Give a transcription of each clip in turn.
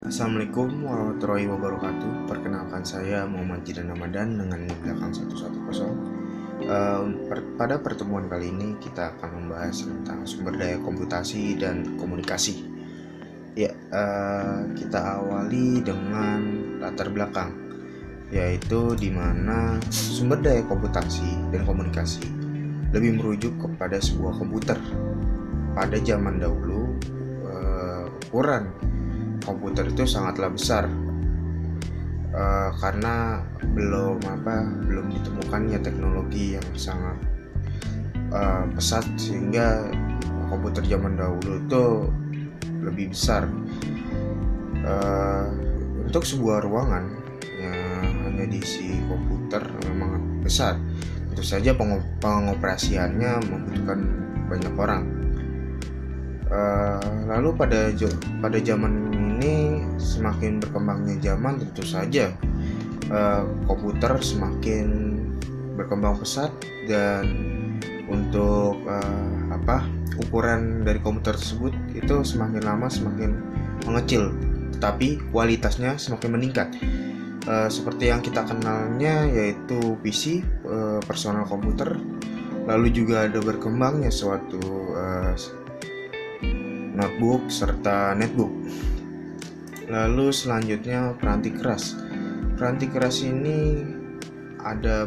Assalamualaikum warahmatullahi wabarakatuh. Perkenalkan saya Muhammad Jidan Ramadan dengan NIM belakang 110. Pada pertemuan kali ini kita akan membahas tentang sumber daya komputasi dan komunikasi. Kita awali dengan latar belakang, yaitu di mana sumber daya komputasi dan komunikasi lebih merujuk kepada sebuah komputer. Pada zaman dahulu, ukuran komputer itu sangatlah besar karena belum ditemukannya teknologi yang sangat pesat, sehingga komputer zaman dahulu itu lebih besar. Untuk sebuah ruangan yang hanya diisi komputer memang besar, tentu saja pengoperasiannya membutuhkan banyak orang. Lalu pada zaman ini, semakin berkembangnya zaman, tentu saja komputer semakin berkembang pesat, dan untuk ukuran dari komputer tersebut itu semakin lama semakin mengecil, tetapi kualitasnya semakin meningkat. Seperti yang kita kenalnya, yaitu PC, personal komputer. Lalu juga ada berkembangnya suatu notebook serta netbook. Lalu selanjutnya peranti keras. Peranti keras ini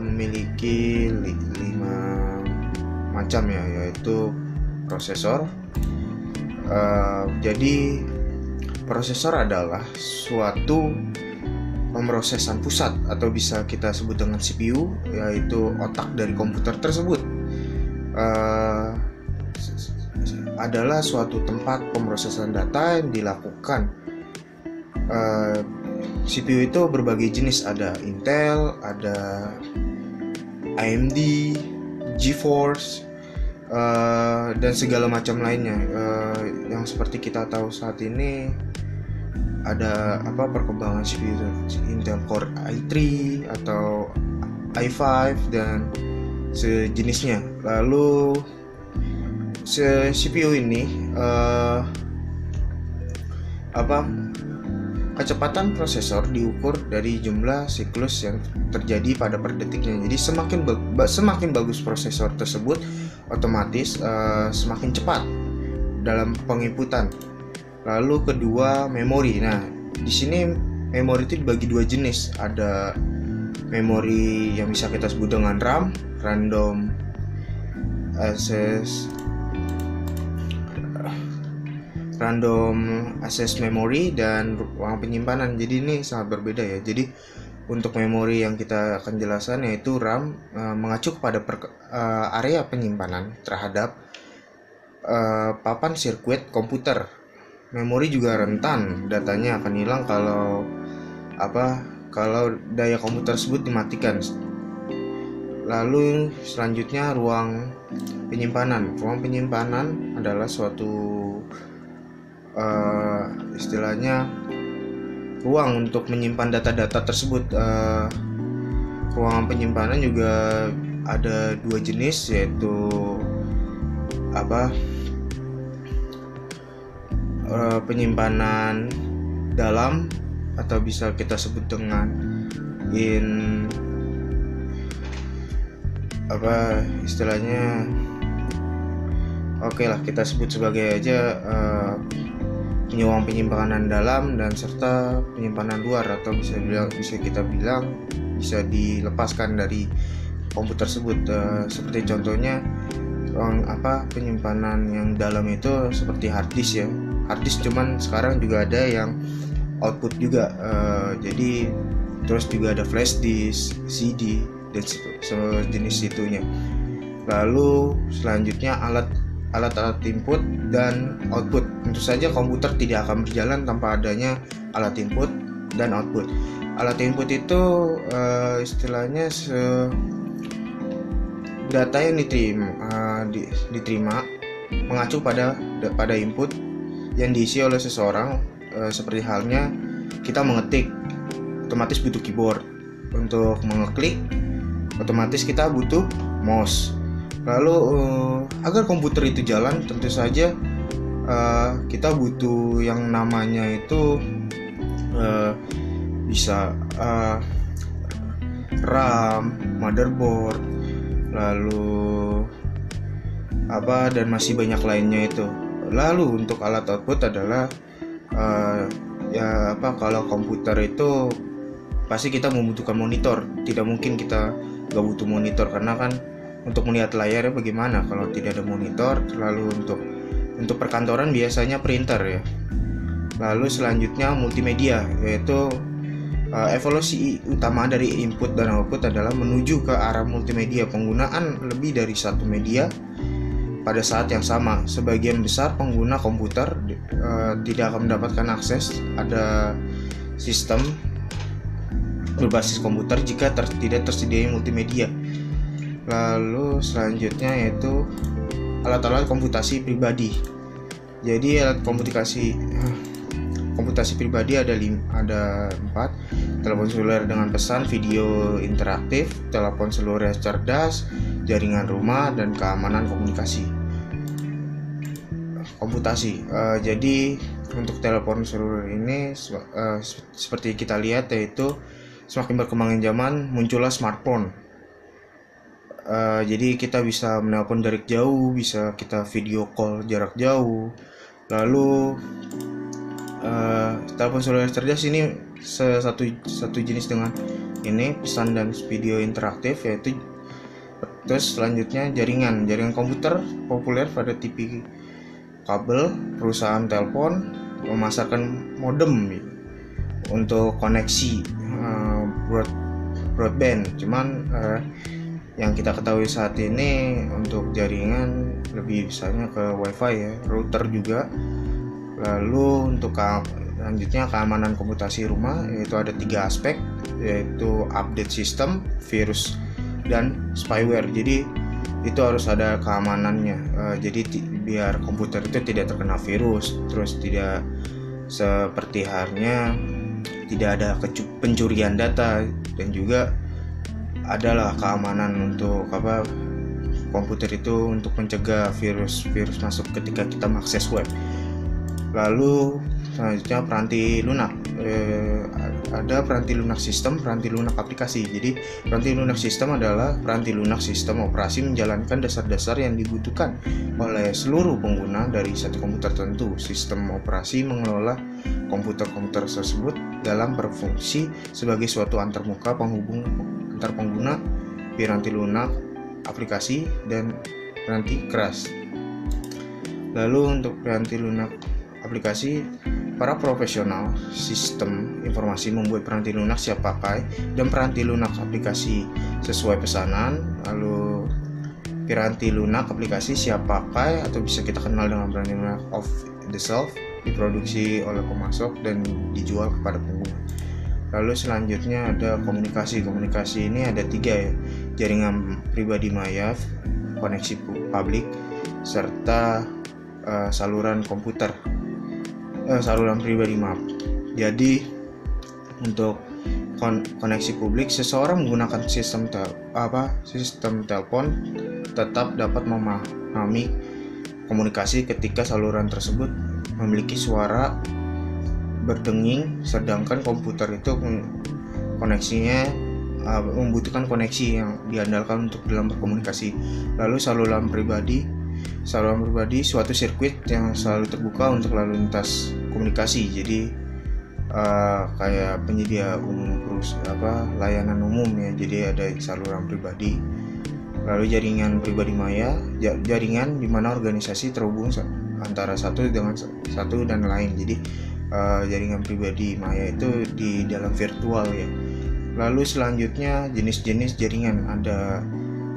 memiliki 5 macam ya, yaitu prosesor. Jadi prosesor adalah suatu pemrosesan pusat atau bisa kita sebut dengan CPU, yaitu otak dari komputer tersebut. Adalah suatu tempat pemrosesan data yang dilakukan. CPU itu berbagai jenis, ada Intel, ada AMD, GeForce, dan segala macam lainnya. Yang seperti kita tahu saat ini ada perkembangan CPU Intel Core i3 atau i5 dan sejenisnya. Lalu CPU ini kecepatan prosesor diukur dari jumlah siklus yang terjadi per detiknya. Jadi semakin bagus prosesor tersebut, otomatis semakin cepat dalam penginputan. Lalu kedua, memori. Nah, di sini memori itu dibagi dua jenis. Ada memori yang bisa kita sebut dengan RAM, random access memory, dan ruang penyimpanan. Jadi ini sangat berbeda ya. Jadi untuk memori yang kita akan jelaskan, yaitu RAM, mengacu kepada area penyimpanan terhadap papan sirkuit komputer. Memori juga rentan datanya akan hilang kalau daya komputer tersebut dimatikan. Lalu selanjutnya ruang penyimpanan. Ruang penyimpanan adalah suatu istilahnya ruang untuk menyimpan data-data tersebut. Ruang penyimpanan juga ada dua jenis, yaitu penyimpanan dalam atau bisa kita sebut dengan istilahnya kita sebut sebagai ruang penyimpanan dalam, dan serta penyimpanan luar, atau bisa kita bilang bisa dilepaskan dari komputer tersebut. Seperti contohnya ruang penyimpanan yang dalam itu seperti hard disk ya. Hard disk cuman sekarang juga ada yang output juga. Jadi terus juga ada flash disk, CD, dan sejenis itunya. Lalu selanjutnya alat input dan output. Tentu saja komputer tidak akan berjalan tanpa adanya alat input dan output. Alat input itu istilahnya data yang diterima mengacu pada input yang diisi oleh seseorang. Seperti halnya kita mengetik, otomatis butuh keyboard. Untuk mengeklik, otomatis kita butuh mouse. Lalu agar komputer itu jalan, tentu saja kita butuh yang namanya itu eh, bisa RAM, motherboard, lalu dan masih banyak lainnya itu. Lalu untuk alat output adalah kalau komputer itu pasti kita membutuhkan monitor. Tidak mungkin kita gak butuh monitor, karena kan untuk melihat layarnya bagaimana kalau tidak ada monitor. Lalu untuk perkantoran biasanya printer ya. Lalu selanjutnya multimedia, yaitu evolusi utama dari input dan output adalah menuju ke arah multimedia, penggunaan lebih dari satu media pada saat yang sama. Sebagian besar pengguna komputer tidak akan mendapatkan akses ada sistem berbasis komputer jika tidak tersedia multimedia. Lalu selanjutnya yaitu alat-alat komputasi pribadi. Jadi alat komputasi pribadi ada 4: telepon seluler dengan pesan video interaktif, telepon seluler cerdas, jaringan rumah, dan keamanan komunikasi. Komputasi. Jadi untuk telepon seluler ini seperti kita lihat, yaitu semakin berkembangnya zaman muncullah smartphone. Jadi kita bisa menelpon jarak jauh, bisa kita video call jarak jauh. Lalu telepon seluler cerdas ini satu jenis dengan ini pesan dan video interaktif, yaitu. Terus selanjutnya jaringan komputer populer pada TV kabel. Perusahaan telepon memasarkan modem untuk koneksi broadband. Cuman yang kita ketahui saat ini untuk jaringan lebih besarnya ke wifi ya, router juga. Lalu untuk selanjutnya keamanan komputasi rumah, yaitu ada 3 aspek, yaitu update system, virus, dan spyware. Jadi itu harus ada keamanannya. Jadi biar komputer itu tidak terkena virus, terus tidak seperti halnya tidak ada pencurian data, dan juga adalah keamanan untuk komputer itu untuk mencegah virus masuk ketika kita mengakses web. Lalu selanjutnya peranti lunak. Ada peranti lunak sistem, peranti lunak aplikasi. Jadi peranti lunak sistem adalah peranti lunak sistem operasi menjalankan dasar-dasar yang dibutuhkan oleh seluruh pengguna dari satu komputer tertentu. Sistem operasi mengelola komputer-komputer tersebut dalam berfungsi sebagai suatu antarmuka penghubung antar pengguna, piranti lunak aplikasi, dan piranti keras. Lalu untuk piranti lunak aplikasi, para profesional sistem informasi membuat piranti lunak siap pakai dan piranti lunak aplikasi sesuai pesanan. Lalu piranti lunak aplikasi siap pakai atau bisa kita kenal dengan piranti lunak off the shelf diproduksi oleh pemasok dan dijual kepada pengguna. Lalu selanjutnya ada komunikasi ini ada 3 ya: jaringan pribadi maya, koneksi publik, serta saluran pribadi. Jadi untuk koneksi publik, seseorang menggunakan sistem telepon tetap dapat memahami komunikasi ketika saluran tersebut memiliki suara berdenging, sedangkan komputer itu koneksinya membutuhkan koneksi yang diandalkan untuk dalam berkomunikasi. Lalu saluran pribadi suatu sirkuit yang selalu terbuka untuk lalu lintas komunikasi. Jadi kayak penyedia umum layanan umum ya. Jadi ada saluran pribadi. Lalu jaringan pribadi maya, jaringan di mana organisasi terhubung antara satu dan lain. Jadi jaringan pribadi maya itu di dalam virtual ya. Lalu selanjutnya jenis-jenis jaringan, ada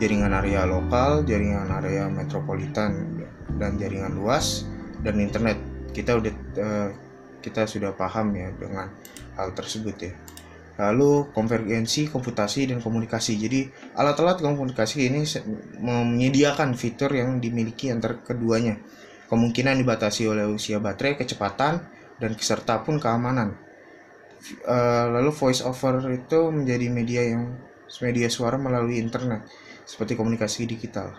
jaringan area lokal, jaringan area metropolitan, dan jaringan luas, dan internet. Kita sudah paham ya dengan hal tersebut ya. Lalu konvergensi, komputasi, dan komunikasi. Jadi alat-alat komunikasi ini menyediakan fitur yang dimiliki antara keduanya. Kemungkinan dibatasi oleh usia baterai, kecepatan, dan serta pun keamanan. Lalu voice over itu menjadi media suara melalui internet, seperti komunikasi digital.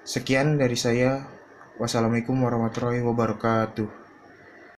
Sekian dari saya. Wassalamualaikum warahmatullahi wabarakatuh.